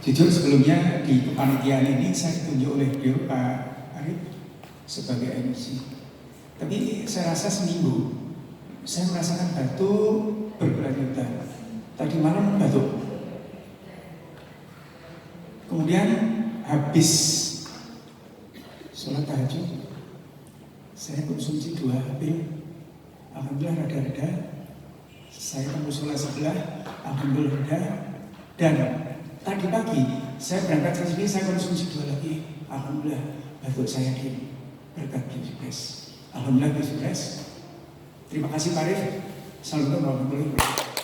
Jujur sebelumnya di kepanitiaan ini saya ditunjuk oleh beliau Pak Arif sebagai MC. Tapi saya rasa seminggu saya merasakan batuk berkelanjutan. Tadi malam batuk. Kemudian habis sholat tahajud saya konsumsi 2 pil. Alhamdulillah reda-reda. Saya ke musola sebelah, alhamdulillah reda. Dan tadi pagi saya berangkat ke sini, saya konsumsi 2 lagi. Alhamdulillah batuk saya di berkat Bifres. Alhamdulillah Bifres. Terima kasih Pak Arif. Assalamualaikum warahmatullahi wabarakatuh.